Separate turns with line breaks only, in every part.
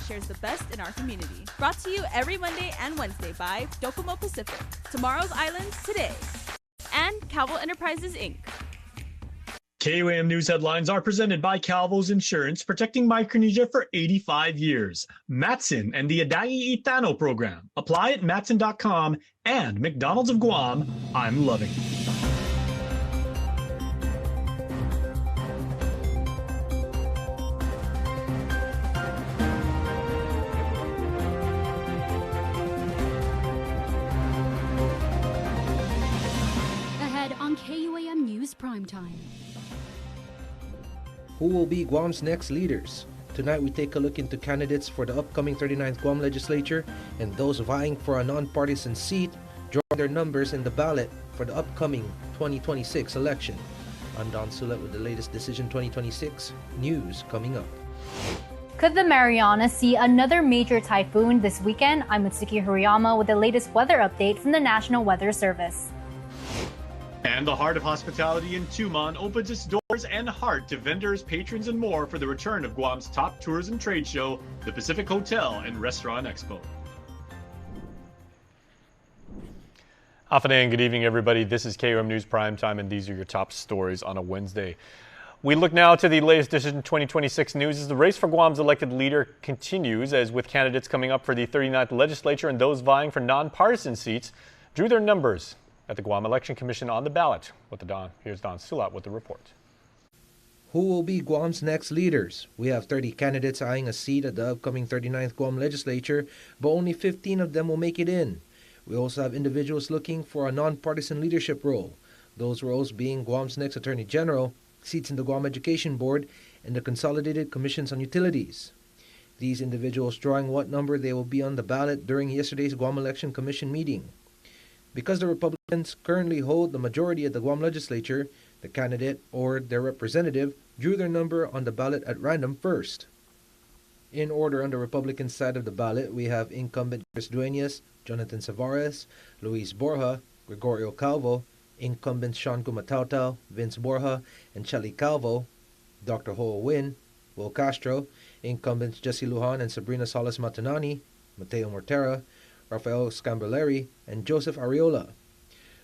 shares the best in our community. Brought to you every Monday and Wednesday by Docomo Pacific. Tomorrow's Islands today. And Calvo Enterprises, Inc.
KUAM News headlines are presented by Calvo's Insurance, protecting Micronesia for 85 years. Matson and the Adai Itano program. Apply at matson.com and McDonald's of Guam. I'm loving it.
Ahead on KUAM News Primetime.
Who will be Guam's next leaders? Tonight we take a look into candidates for the upcoming 39th Guam Legislature and those vying for a non-partisan seat, drawing their numbers in the ballot for the upcoming 2026 election. I'm Don Sulet with the latest Decision 2026 news coming up.
Could the Marianas see another major typhoon this weekend? I'm Mitsuki Horiyama with the latest weather update from the National Weather Service.
And the Heart of Hospitality in Tumon opens its doors and heart to vendors, patrons, and more for the return of Guam's top tourism trade show, the Pacific Hotel and Restaurant Expo.
Afternoon, good evening, everybody. This is KUAM News Primetime, and these are your top stories on a Wednesday. We look now to the latest Decision 2026 news as the race for Guam's elected leader continues, as with candidates coming up for the 39th legislature and those vying for nonpartisan seats drew their numbers at the Guam Election Commission on the ballot. Here's Don Sulat with the report.
Who will be Guam's next leaders? We have 30 candidates eyeing a seat at the upcoming 39th Guam Legislature, but only 15 of them will make it in. We also have individuals looking for a nonpartisan leadership role, those roles being Guam's next Attorney General, seats in the Guam Education Board, and the Consolidated Commissions on Utilities. These individuals drawing what number they will be on the ballot during yesterday's Guam Election Commission meeting. Because the Republicans currently hold the majority at the Guam Legislature, the candidate or their representative drew their number on the ballot at random first. In order on the Republican side of the ballot, we have incumbent Chris Duenas, Jonathan Savares, Luis Borja, Gregorio Calvo, incumbents Sean Kumatautau, Vince Borja, and Chelly Calvo, Dr. Ho Win, Will Castro, incumbents Jesse Lujan and Sabrina Salas Matanani, Mateo Mortera, Rafael Scambilleri, and Joseph Ariola.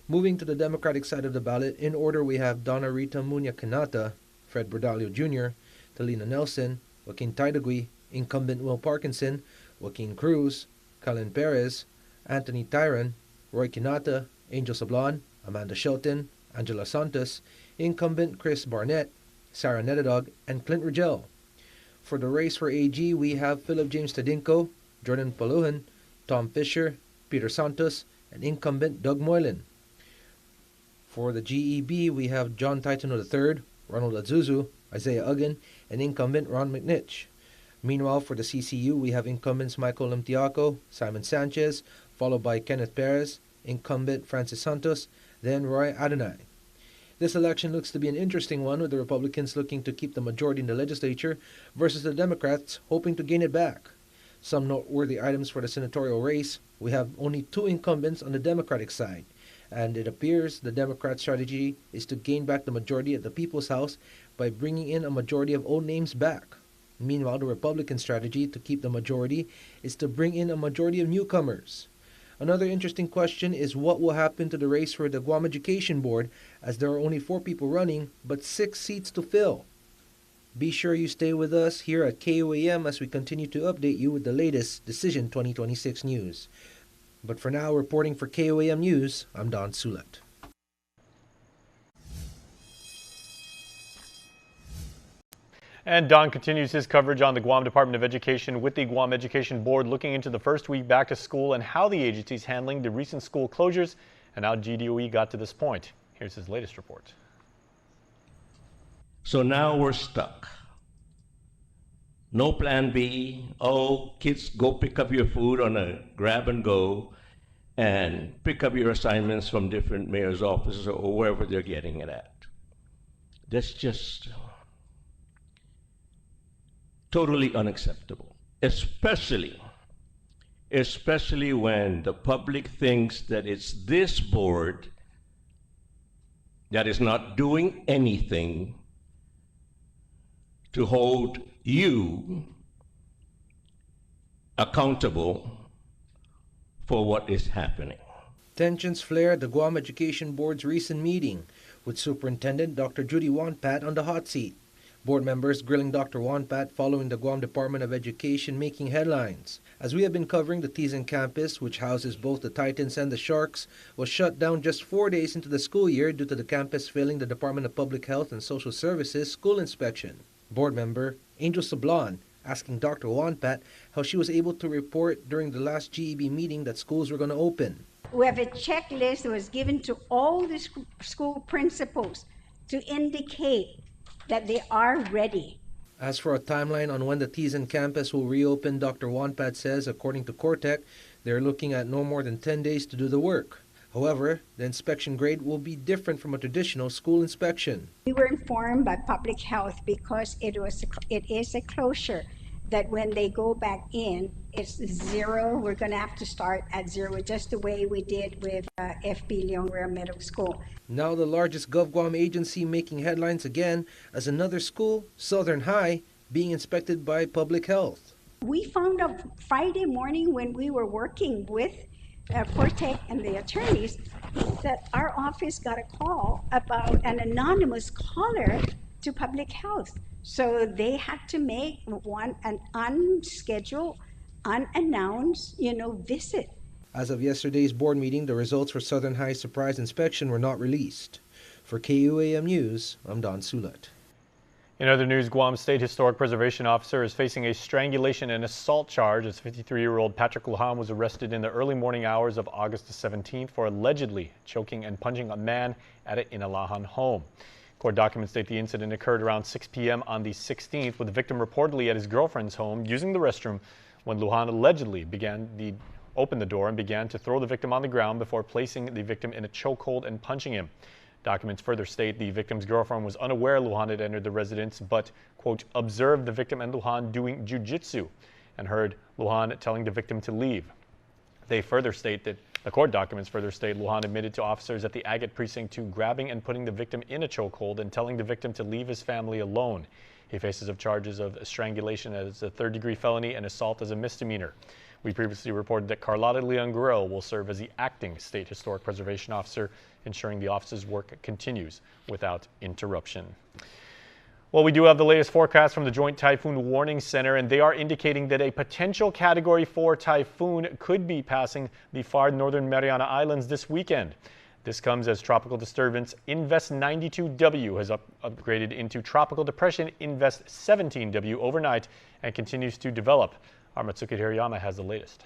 Moving to the Democratic side of the ballot, in order we have Donna Rita Munya Kanata, Fred Bordalio Jr., Talina Nelson, Joaquin Taidagui, incumbent Will Parkinson, Joaquin Cruz, Colin Perez, Anthony Tyron, Roy Kinata, Angel Sablan, Amanda Shelton, Angela Santos, incumbent Chris Barnett, Sarah Nedadog, and Clint Rigel. For the race for AG, we have Philip James Tadinko, Jordan Paluhan, Tom Fisher, Peter Santos, and incumbent Doug Moylan. For the GEB, we have John Titano III, Ronald Azuzu, Isaiah Uggan, and incumbent Ron McNitch. Meanwhile, for the CCU, we have incumbents Michael Limtiaco, Simon Sanchez, followed by Kenneth Perez, incumbent Francis Santos, then Roy Adonai. This election looks to be an interesting one, with the Republicans looking to keep the majority in the legislature versus the Democrats hoping to gain it back. Some noteworthy items for the senatorial race: we have only 2 incumbents on the Democratic side, and it appears the Democrat strategy is to gain back the majority at the People's House by bringing in a majority of old names back. Meanwhile, the Republican strategy to keep the majority is to bring in a majority of newcomers. Another interesting question is what will happen to the race for the Guam Education Board, as there are only 4 people running but 6 seats to fill. Be sure you stay with us here at KUAM as we continue to update you with the latest Decision 2026 news. But for now, reporting for KUAM News, I'm Don Sulet.
And Don continues his coverage on the Guam Department of Education with the Guam Education Board, looking into the first week back to school and how the agency is handling the recent school closures and how GDOE got to this point. Here's his latest report.
So now we're stuck. No plan B. Oh, kids, go pick up your food on a grab and go and pick up your assignments from different mayor's offices or wherever they're getting it at. That's just totally unacceptable, especially when the public thinks that it's this board that is not doing anything to hold you accountable for what is happening.
Tensions flare at the Guam Education Board's recent meeting, with Superintendent Dr. Judy Wonpat on the hot seat. Board members grilling Dr. Wonpat following the Guam Department of Education making headlines. As we have been covering, the Tizen campus, which houses both the Titans and the Sharks, was shut down just 4 days into the school year due to the campus failing the Department of Public Health and Social Services school inspection. Board member Angel Sablan asking Dr. Wonpat how she was able to report during the last GEB meeting that schools were going to open.
We have a checklist that was given to all the school principals to indicate that they are ready.
As for a timeline on when the Tizen campus will reopen, Dr. Wonpat says, according to Cortec, they're looking at no more than 10 days to do the work. However, the inspection grade will be different from a traditional school inspection.
We were informed by public health because it is a closure, that when they go back in, it's zero. We're going to have to start at zero, just the way we did with FB Leon Rare Middle School.
Now the largest GovGuam agency making headlines again as another school, Southern High, being inspected by public health.
We found out Friday morning when we were working with Cortec and the attorneys that our office got a call about an anonymous caller to public health. So they had to make an unscheduled, unannounced, visit.
As of yesterday's board meeting, the results for Southern High's surprise inspection were not released. For KUAM News, I'm Don Sulat.
In other news, Guam State Historic Preservation Officer is facing a strangulation and assault charge as 53-year-old Patrick Lujan was arrested in the early morning hours of August the 17th for allegedly choking and punching a man at an Inalahan home. Court documents state the incident occurred around 6 p.m. on the 16th, with the victim reportedly at his girlfriend's home using the restroom when Lujan allegedly opened the door and began to throw the victim on the ground before placing the victim in a chokehold and punching him. Documents further state the victim's girlfriend was unaware Lujan had entered the residence, but, quote, observed the victim and Lujan doing jiu-jitsu and heard Lujan telling the victim to leave. The court documents further state Lujan admitted to officers at the Agate precinct to grabbing and putting the victim in a chokehold and telling the victim to leave his family alone. He faces charges of strangulation as a third-degree felony and assault as a misdemeanor. We previously reported that Carlotta Leon Guerrero will serve as the acting State Historic Preservation Officer, ensuring the office's work continues without interruption. Well, we do have the latest forecast from the Joint Typhoon Warning Center, and they are indicating that a potential Category 4 typhoon could be passing the far northern Mariana Islands this weekend. This comes as tropical disturbance Invest 92W has upgraded into tropical depression Invest 17W overnight and continues to develop. Our Matsuki Hirayama has the latest.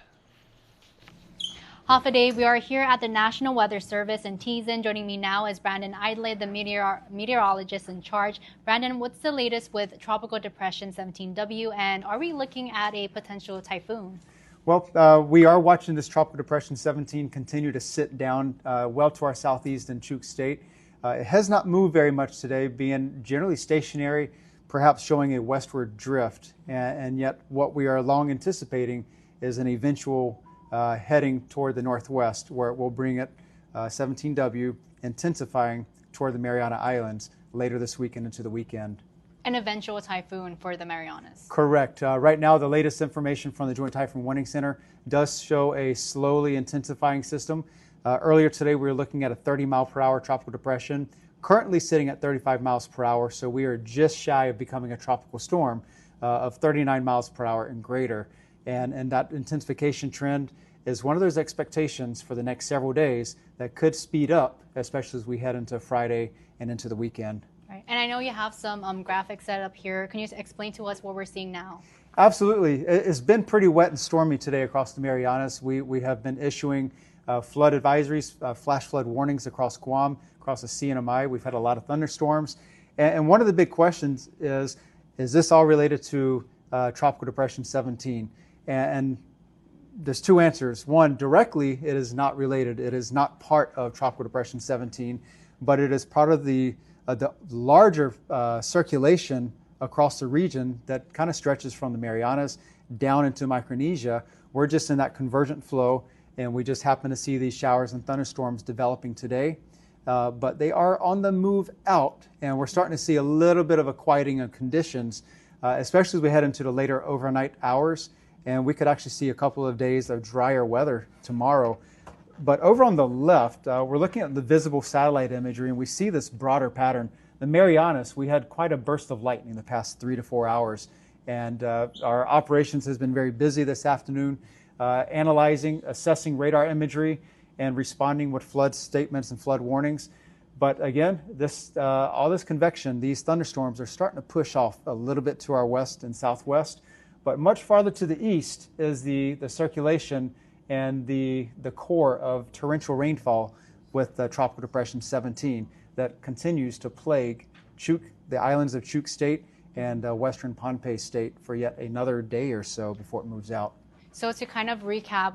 Half a day, we are here at the National Weather Service in Tizen. Joining me now is Brandon Idley, the meteorologist in charge. Brandon, what's the latest with Tropical Depression 17W, and are we looking at a potential typhoon?
Well, we are watching this Tropical Depression 17 continue to sit down well to our southeast in Chuk State. It has not moved very much today, being generally stationary, perhaps showing a westward drift. And yet what we are long anticipating is an eventual heading toward the northwest, where it will bring it 17W, intensifying toward the Mariana Islands later this weekend into the weekend.
An eventual typhoon for the Marianas.
Correct. Right now, the latest information from the Joint Typhoon Warning Center does show a slowly intensifying system. Earlier today, we were looking at a 30-mile-per-hour tropical depression, currently sitting at 35 miles per hour, so we are just shy of becoming a tropical storm of 39 miles per hour and greater. And that intensification trend is one of those expectations for the next several days that could speed up, especially as we head into Friday and into the weekend.
Right. And I know you have some graphics set up here. Can you explain to us what we're seeing now? Absolutely.
It's been pretty wet and stormy today across the Marianas. We have been issuing flood advisories, flash flood warnings across Guam, across the CNMI. We've had a lot of thunderstorms. And one of the big questions is this all related to Tropical Depression 17? And there's two answers. One, directly, it is not related. It is not part of Tropical Depression 17, but it is part of the larger circulation across the region that kind of stretches from the Marianas down into Micronesia. We're just in that convergent flow, and we just happen to see these showers and thunderstorms developing today. But they are on the move out, and we're starting to see a little bit of a quieting of conditions, especially as we head into the later overnight hours. and we could actually see a couple of days of drier weather tomorrow. But over on the left, we're looking at the visible satellite imagery, and we see this broader pattern. The Marianas, we had quite a burst of lightning the past 3 to 4 hours, and our operations has been very busy this afternoon, analyzing, assessing radar imagery, and responding with flood statements and flood warnings. But again, all this convection, these thunderstorms are starting to push off a little bit to our west and southwest, but much farther to the east is the circulation and the core of torrential rainfall with Tropical Depression 17 that continues to plague the islands of Chuuk State and western Pohnpei State for yet another day or so before it moves out.
So to kind of recap,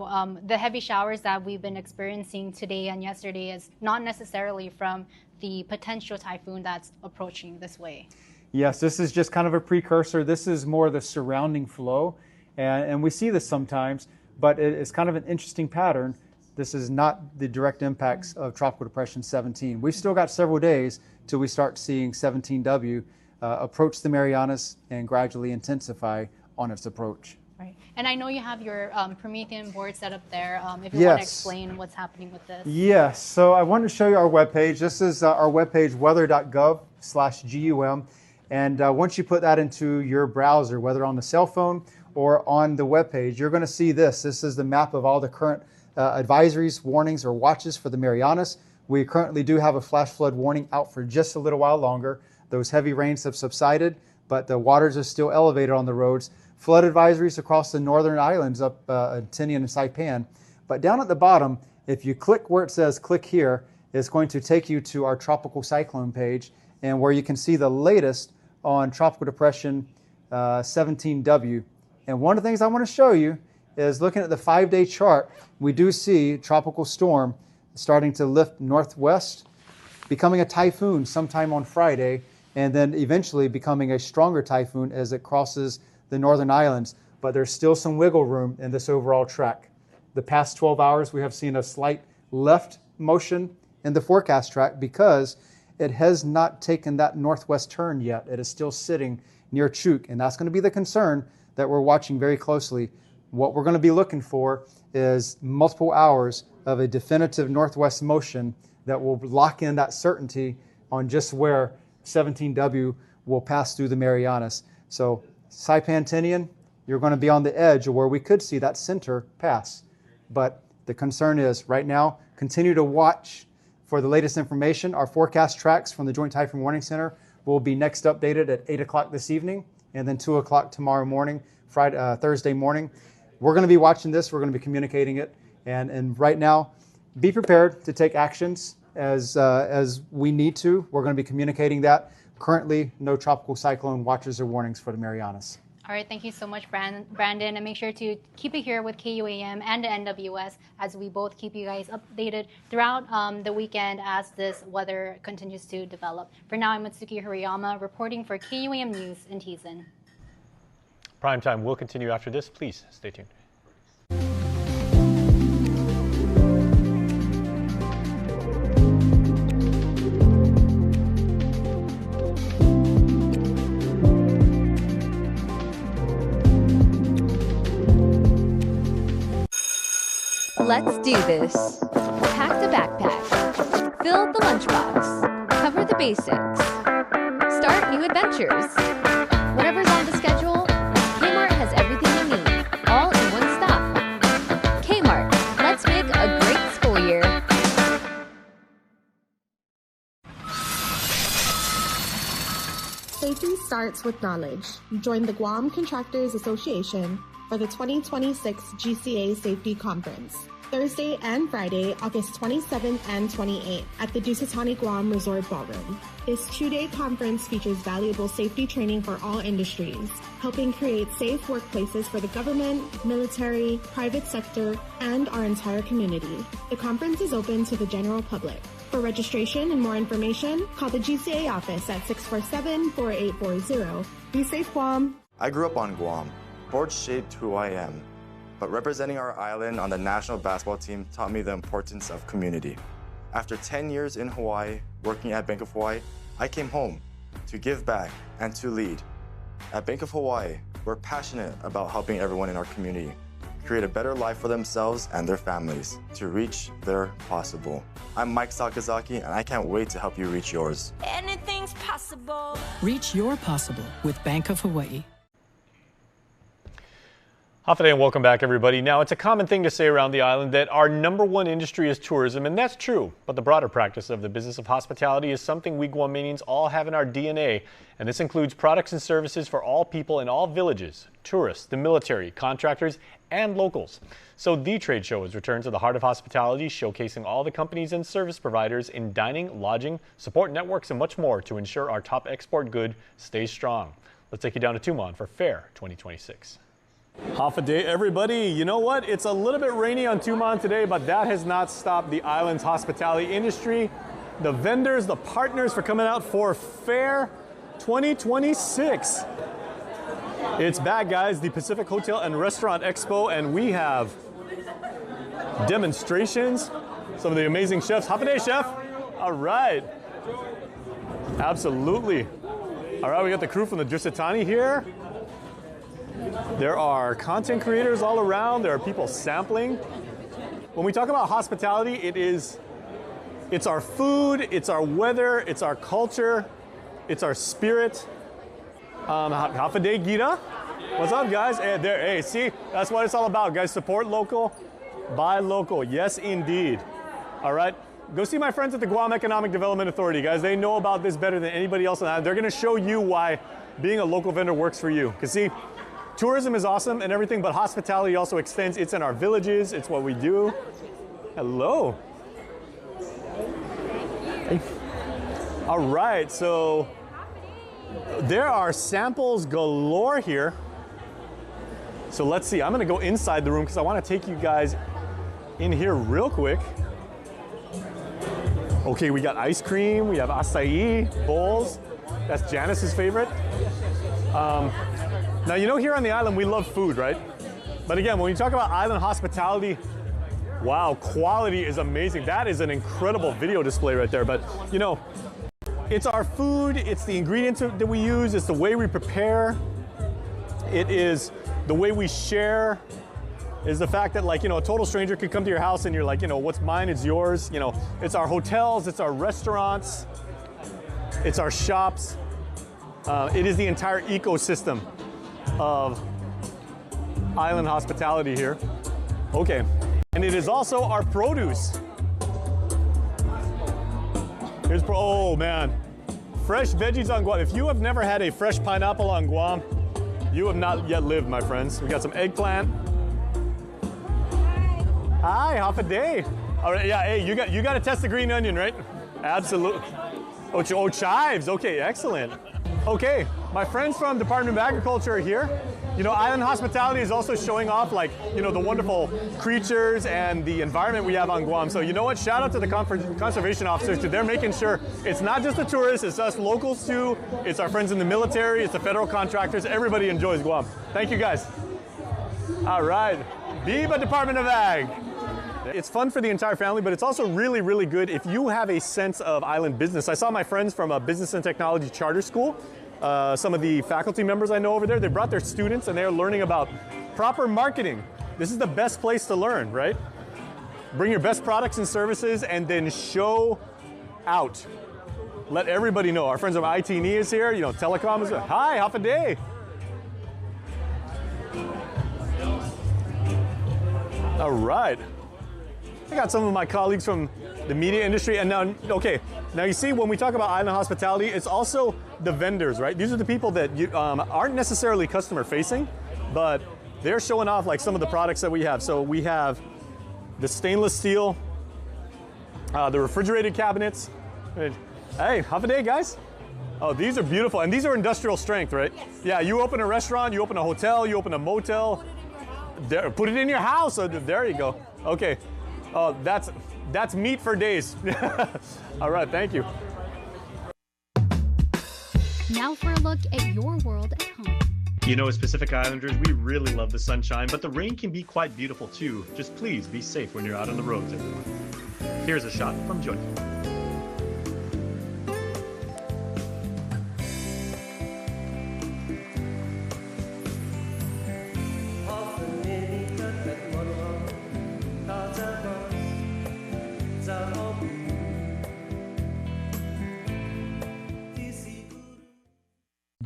the heavy showers that we've been experiencing today and yesterday is not necessarily from the potential typhoon that's approaching this way.
Yes, this is just kind of a precursor. This is more the surrounding flow, and we see this sometimes, but it's kind of an interesting pattern. This is not the direct impacts of Tropical Depression 17. We've still got several days till we start seeing 17W approach the Marianas and gradually intensify on its approach.
Right. And I know you have your Promethean board set up there. If you want to explain what's happening with this.
Yes. So I wanted to show you our webpage. This is our webpage, weather.gov/GUM. And once you put that into your browser, whether on the cell phone or on the webpage, you're going to see this. This is the map of all the current advisories, warnings, or watches for the Marianas. We currently do have a flash flood warning out for just a little while longer. Those heavy rains have subsided, but the waters are still elevated on the roads. Flood advisories across the northern islands up Tinian and Saipan. But down at the bottom, if you click where it says click here, it's going to take you to our tropical cyclone page, and where you can see the latest on Tropical Depression 17W. And one of the things I want to show you is looking at the 5-day chart, we do see tropical storm starting to lift northwest, becoming a typhoon sometime on Friday, and then eventually becoming a stronger typhoon as it crosses the northern islands. But there's still some wiggle room in this overall track. The past 12 hours, we have seen a slight left motion in the forecast track because it has not taken that northwest turn yet. It is still sitting near Chuuk, and that's going to be the concern that we're watching very closely. What we're going to be looking for is multiple hours of a definitive northwest motion that will lock in that certainty on just where 17W will pass through the Marianas. So Saipan Tinian, you're going to be on the edge of where we could see that center pass. But the concern is right now, continue to watch for the latest information. Our forecast tracks from the Joint Typhoon Warning Center will be next updated at 8 o'clock this evening and then 2 o'clock tomorrow morning, Thursday morning. We're going to be watching this. We're going to be communicating it. And right now, be prepared to take actions as we need to. We're going to be communicating that. Currently, no tropical cyclone watches or warnings for the Marianas.
All right, thank you so much, Brandon. And make sure to keep it here with KUAM and the NWS as we both keep you guys updated throughout the weekend as this weather continues to develop. For now, I'm Mitsuki Hariyama reporting for KUAM News in Tizen.
Primetime will continue after this. Please stay tuned.
Let's do this. Pack the backpack. Fill the lunchbox. Cover the basics. Start new adventures. Whatever's on the schedule, Kmart has everything you need, all in one stop. Kmart, let's make a great school year.
Safety starts with knowledge. Join the Guam Contractors Association for the 2026 GCA Safety Conference. Thursday and Friday, August 27th and 28th at the Dusitani Guam Resort Ballroom. This 2-day conference features valuable safety training for all industries, helping create safe workplaces for the government, military, private sector, and our entire community. The conference is open to the general public. For registration and more information, call the GCA office at 647-4840. Be safe, Guam.
I grew up on Guam. Sports shaped who I am. But representing our island on the national basketball team taught me the importance of community. After 10 years in Hawaii, working at Bank of Hawaii, I came home to give back and to lead. At Bank of Hawaii, We're passionate about helping everyone in our community create a better life for themselves and their families to reach their possible. I'm Mike Sakazaki, and I can't wait to help you reach yours.
Anything's possible.
Reach your possible with Bank of Hawaii.
Hafa and welcome back, everybody. Now, it's a common thing to say around the island that our #1 industry is tourism, and that's true. But the broader practice of the business of hospitality is something we Guamanians all have in our DNA, and this includes products and services for all people in all villages, tourists, the military, contractors, and locals. So the trade show has returned to the heart of hospitality, showcasing all the companies and service providers in dining, lodging, support networks, and much more to ensure our top export good stays strong. Let's take you down to Tumon for Fair 2026. Hafa day, everybody. You know what? It's a little bit rainy on Tumon today, but that has not stopped the island's hospitality industry, the vendors, the partners for coming out for Fair 2026. It's back, guys, the Pacific Hotel and Restaurant Expo, and we have demonstrations, some of the amazing chefs. Hafa day, chef. All right. Absolutely. All right, we got the crew from the Drisitani here. There are content creators all around. There are people sampling. When we talk about hospitality, it's our food, it's our weather, it's our culture, it's our spirit. Hafa day, Gita. What's up, guys? Hey, see, that's what it's all about, guys. Support local, buy local. Yes, indeed. All right. Go see my friends at the Guam Economic Development Authority, guys. They know about this better than anybody else on the island. They're going to show you why being a local vendor works for you. Because see, tourism is awesome and everything, but hospitality also extends. It's in our villages. It's what we do. Hello. Hey. All right, so there are samples galore here. So let's see. I'm going to go inside the room because I want to take you guys in here real quick. Okay, we got ice cream. We have acai, bowls. That's Janice's favorite. Now, you know, here on the island, we love food, right? But again, when you talk about island hospitality, wow, quality is amazing. That is an incredible video display right there. But, you know, it's our food, it's the ingredients that we use, it's the way we prepare, it is the way we share, is the fact that, like, you know, a total stranger could come to your house and you're like, you know, what's mine is yours. You know, it's our hotels, it's our restaurants, it's our shops. It is the entire ecosystem of island hospitality here. Okay, and it is also our produce. Here's, oh man, fresh veggies on Guam. If you have never had a fresh pineapple on Guam, you have not yet lived, my friends. We got some eggplant. Hi, Hafa day. All right, yeah, hey, you got to test the green onion, right? Absolutely. Oh, chives. Okay, excellent. Okay, my friends from Department of Agriculture are here. You know, island hospitality is also showing off, like, you know, the wonderful creatures and the environment we have on Guam. So you know what? Shout out to the conservation officers too. They're making sure it's not just the tourists, it's us locals too. It's our friends in the military, it's the federal contractors. Everybody enjoys Guam. Thank you, guys. All right, Viva Department of Ag. It's fun for the entire family, but it's also really, really good if you have a sense of island business. I saw my friends from a business and technology charter school. Some of the faculty members I know over there, they brought their students and they're learning about proper marketing. This is the best place to learn, right? Bring your best products and services and then show out. Let everybody know. Our friends from IT&E is here, you know, telecom is here. Hi, Hafa day. All right. I got some of my colleagues from the media industry, and now, okay, now you see when we talk about island hospitality, it's also the vendors, right? These are the people that aren't necessarily customer facing, but they're showing off like some of the products that we have. So we have the stainless steel, the refrigerated cabinets. Hey, Hafa day, guys. Oh, these are beautiful, and these are industrial strength, right? Yes. Yeah, you open a restaurant, you open a hotel, you open a motel. There, put it in your house. So there you go. Okay. Oh, that's meat for days. All right, thank you.
Now for a look at your world at home.
You know, as Pacific Islanders, we really love the sunshine, but the rain can be quite beautiful too. Just please be safe when you're out on the roads, everyone. Here's a shot from Joy.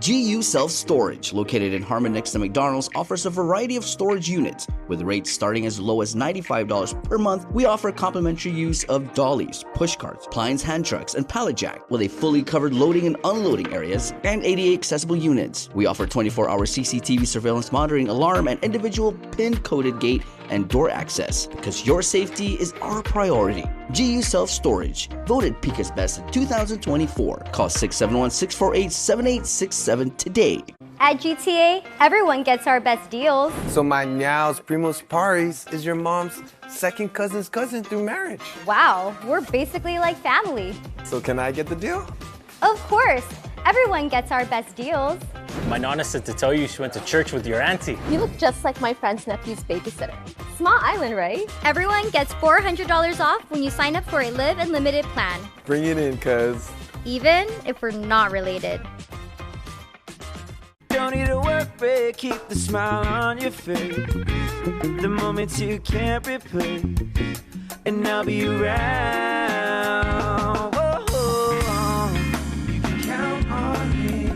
GU Self Storage, located in Harmon next to McDonald's, offers a variety of storage units. With rates starting as low as $95 per month, we offer complimentary use of dollies, push carts, appliance hand trucks, and pallet jack, with a fully covered loading and unloading areas and ADA accessible units. We offer 24-hour CCTV surveillance monitoring, alarm, and individual PIN-coded gate and door access, because your safety is our priority. GU Self Storage, voted Pika's Best in 2024. Call 671-648-7867 today.
At GTA, everyone gets our best deals.
So my Niao's Primos Paris is your mom's second cousin's cousin through marriage.
Wow, we're basically like family.
So can I get the deal?
Of course, everyone gets our best deals.
My nana said to tell you she went to church with your auntie.
You look just like my friend's nephew's babysitter. Small island, right?
Everyone gets $400 off when you sign up for a Live Unlimited plan.
Bring it in, cuz.
Even if we're not related.
Don't need a work break, keep the smile on your face. The moments you can't replace, and I'll be around. Whoa. You can count on me. You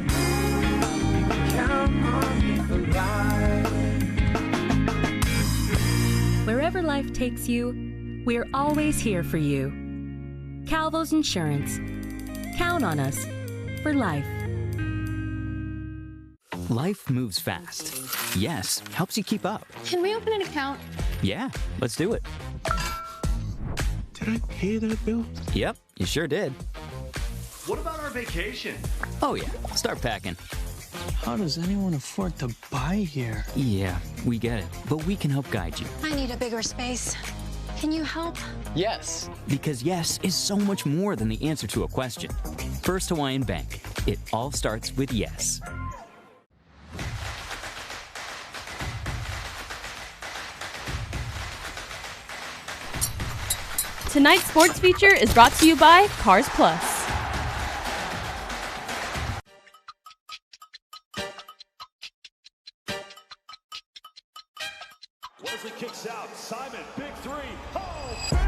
can count on me for life.
Wherever life takes you, we're always here for you. Calvo's Insurance. Count on us for life.
Life moves fast. Yes helps you keep up.
Can we open an account?
Yeah, let's do it.
Did I pay that bill?
Yep, you sure did.
What about our vacation?
Oh yeah, start packing.
How does anyone afford to buy here?
Yeah, we get it, but we can help guide you.
I need a bigger space. Can you help?
Yes. Because yes is so much more than the answer to a question. First Hawaiian Bank. It all starts with yes.
Tonight's sports feature is brought to you by Cars Plus.
Wesley kicks out. Simon, big three. Oh, baby!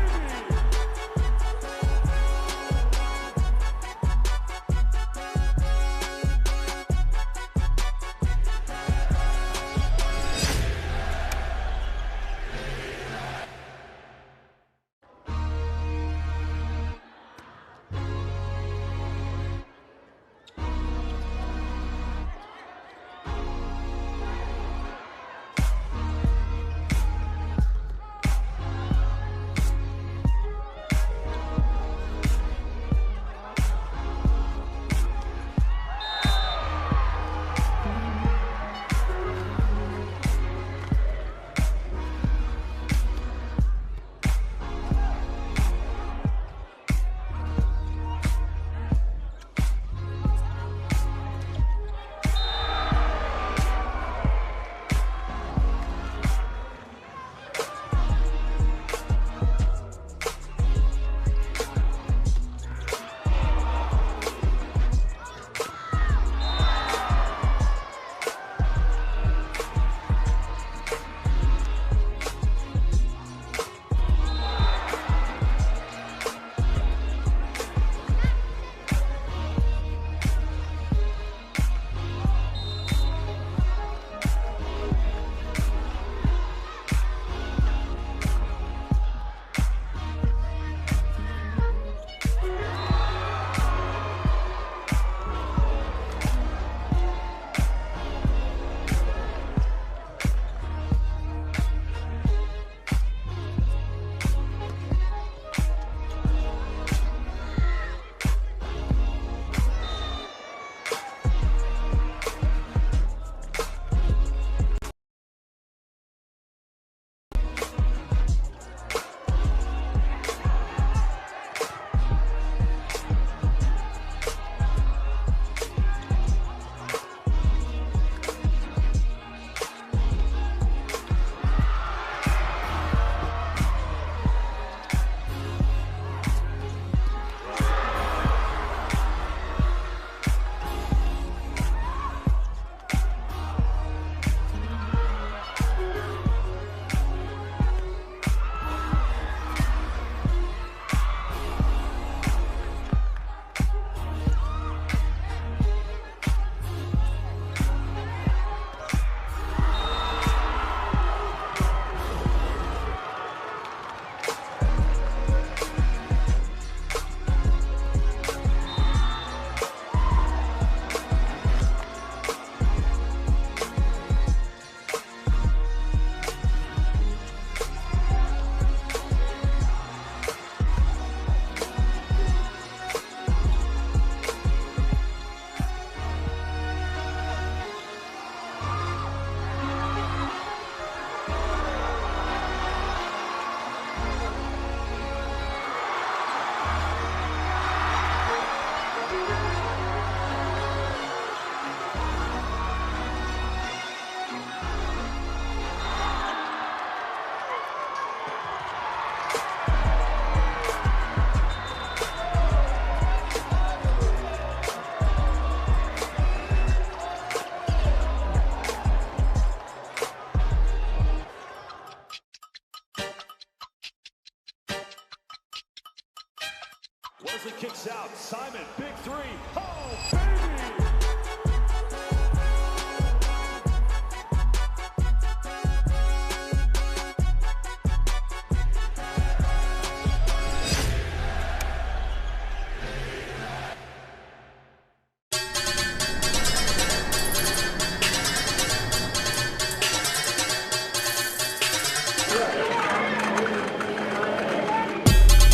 as he kicks out. Simon, big three. Oh, baby!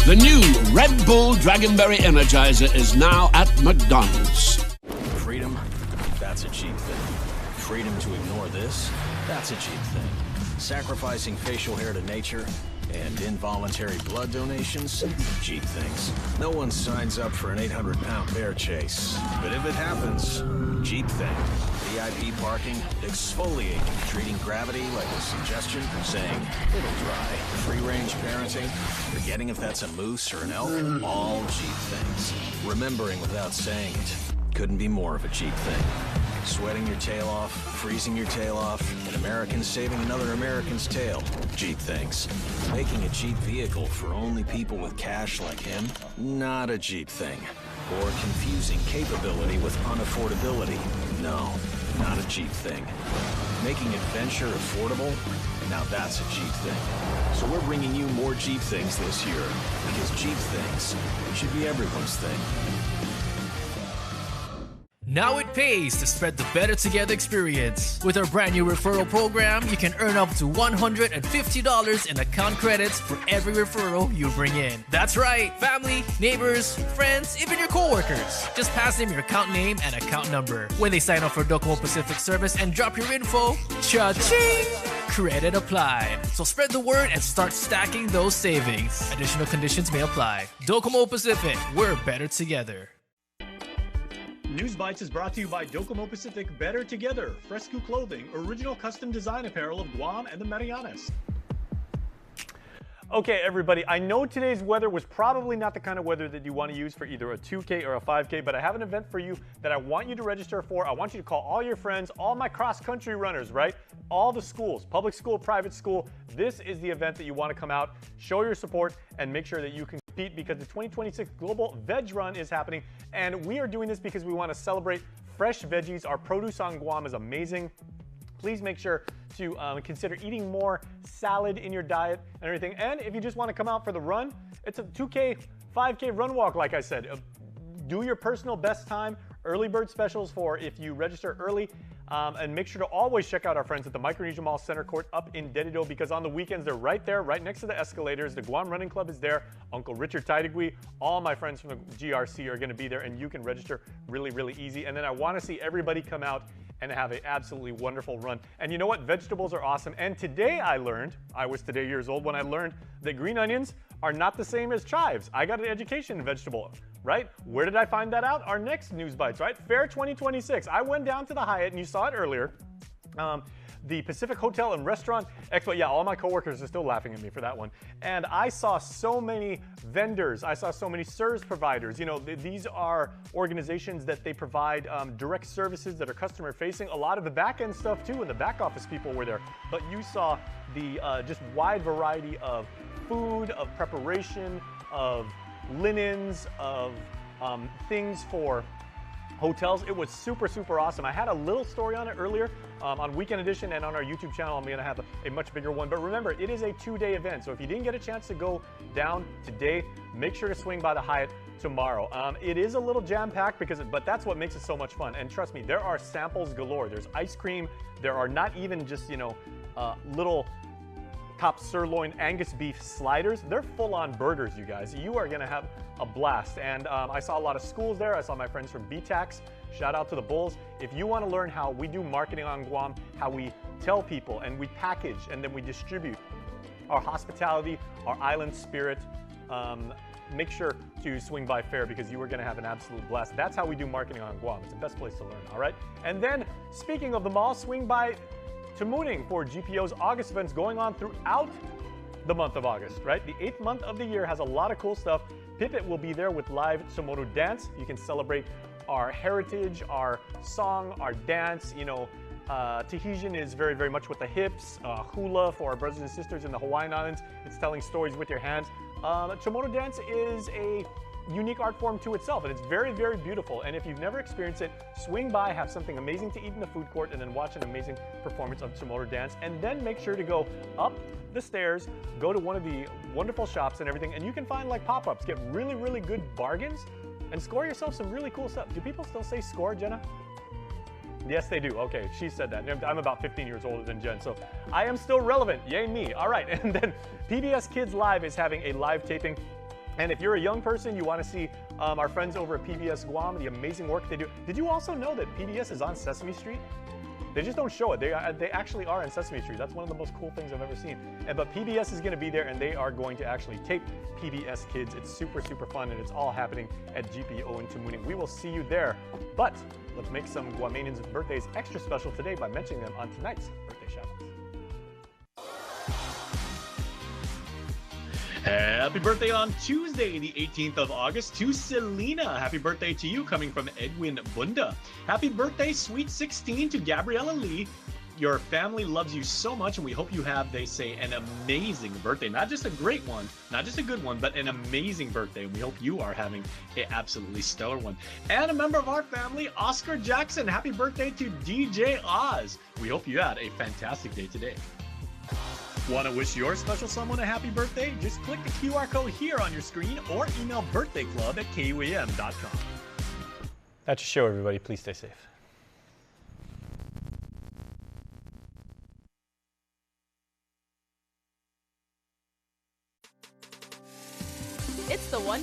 The new Red Bull Dragonberry Energizer is now at McDonald's.
Freedom, that's a cheap thing. Freedom to ignore this, that's a cheap thing. Sacrificing facial hair to nature and involuntary blood donations, cheap things. No one signs up for an 800-pound bear chase. But if it happens, cheap thing. VIP parking, exfoliating, treating gravity like a suggestion, saying, it'll dry. Free-range parenting, forgetting if that's a moose or an elk, all cheap things. Remembering without saying it, couldn't be more of a cheap thing. Sweating your tail off, freezing your tail off, an American saving another American's tail. Cheap things. Making a cheap vehicle for only people with cash like him? Not a cheap thing. Or confusing capability with unaffordability? No, not a cheap thing. Making adventure affordable? Now that's a cheap thing. So we're bringing you more cheap things this year, because cheap things should be everyone's thing.
Now it pays to spread the Better Together experience. With our brand new referral program, you can earn up to $150 in account credits for every referral you bring in. That's right, family, neighbors, friends, even your coworkers. Just pass them your account name and account number. When they sign up for Docomo Pacific service and drop your info, cha-ching! Credit applied. So spread the word and start stacking those savings. Additional conditions may apply. Docomo Pacific, we're better together.
News Bites is brought to you by Docomo Pacific Better Together, Fresco Clothing, original custom design apparel of Guam and the Marianas.
Okay, everybody, I know today's weather was probably not the kind of weather that you want to use for either a 2K or a 5K, but I have an event for you that I want you to register for. I want you to call all your friends, all my cross-country runners, right? All the schools, public school, private school. This is the event that you want to come out, show your support, and make sure that you can compete because the 2026 Global Veg Run is happening, and we are doing this because we want to celebrate fresh veggies. Our produce on Guam is amazing. Please make sure to consider eating more salad in your diet and everything. And if you just want to come out for the run, it's a 2K, 5K run walk, like I said. Do your personal best time. Early bird specials for if you register early. And make sure to always check out our friends at the Micronesia Mall Center Court up in Dedido, because on the weekends they're right there, right next to the escalators. The Guam Running Club is there. Uncle Richard Tidegui, all my friends from the GRC are going to be there, and you can register really, really easy. And then I want to see everybody come out and have an absolutely wonderful run. And you know what? Vegetables are awesome. And today I learned, I was today years old when I learned that green onions are not the same as chives. I got an education in vegetable, right? Where did I find that out? Our next News Bites, right? Fair 2026. I went down to the Hyatt, and you saw it earlier. The Pacific Hotel and Restaurant Expo. Yeah, all my coworkers are still laughing at me for that one. And I saw so many vendors. I saw so many service providers. You know, these are organizations that they provide direct services that are customer facing. A lot of the back end stuff too, and the back office people were there. But you saw the just wide variety of food, of preparation, of linens, of things for hotels. It was super, super awesome. I had a little story on it earlier on Weekend Edition, and on our YouTube channel I'm going to have a much bigger one. But remember, it is a 2-day event, so if you didn't get a chance to go down today, make sure to swing by the Hyatt tomorrow. It is a little jam-packed but that's what makes it so much fun. And trust me, there are samples galore. There's ice cream. There are not even just, you know, little top sirloin Angus beef sliders. They're full-on burgers, you guys. You are going to have a blast. And I saw a lot of schools there. I saw my friends from BTAX. Shout out to the Bulls. If you want to learn how we do marketing on Guam, how we tell people and we package and then we distribute our hospitality, our island spirit, make sure to swing by Fair, because you are going to have an absolute blast. That's how we do marketing on Guam. It's the best place to learn, all right? And then, speaking of the mall, swing by Tamuning for GPO's August events going on throughout the month of August, right? The 8th month of the year has a lot of cool stuff. Pipit will be there with live Tomoto dance. You can celebrate our heritage, our song, our dance. You know, Tahitian is very, very much with the hips. Hula for our brothers and sisters in the Hawaiian Islands. It's telling stories with your hands. Tomoto dance is a unique art form to itself, and it's very, very beautiful. And if you've never experienced it, swing by, have something amazing to eat in the food court, and then watch an amazing performance of Tomorrow Dance. And then make sure to go up the stairs, go to one of the wonderful shops and everything, and you can find like pop-ups, get really, really good bargains, and score yourself some really cool stuff. Do people still say score, Jenna? Yes, they do. Okay, she said that. I'm about 15 years older than Jen, so I am still relevant. Yay me. All right, and then PBS Kids Live is having a live taping. And if you're a young person, you want to see our friends over at PBS Guam, the amazing work they do. Did you also know that PBS is on Sesame Street? They just don't show it. They actually are on Sesame Street. That's one of the most cool things I've ever seen. But PBS is going to be there, and they are going to actually tape PBS Kids. It's super, super fun, and it's all happening at GPO in Tamuning. We will see you there. But let's make some Guamanians' birthdays extra special today by mentioning them on tonight's Birthday Shoutouts.
Happy birthday on Tuesday, the 18th of August to Selena. Happy birthday to you, coming from Edwin Bunda. Happy birthday, Sweet 16, to Gabriella Lee. Your family loves you so much, and we hope you have, they say, an amazing birthday. Not just a great one, not just a good one, but an amazing birthday. We hope you are having an absolutely stellar one. And a member of our family, Oscar Jackson. Happy birthday to DJ Oz. We hope you had a fantastic day today. Want to wish your special someone a happy birthday? Just click the QR code here on your screen or email birthdayclub@kuam.com.
That's your show, everybody. Please stay safe.
It's the one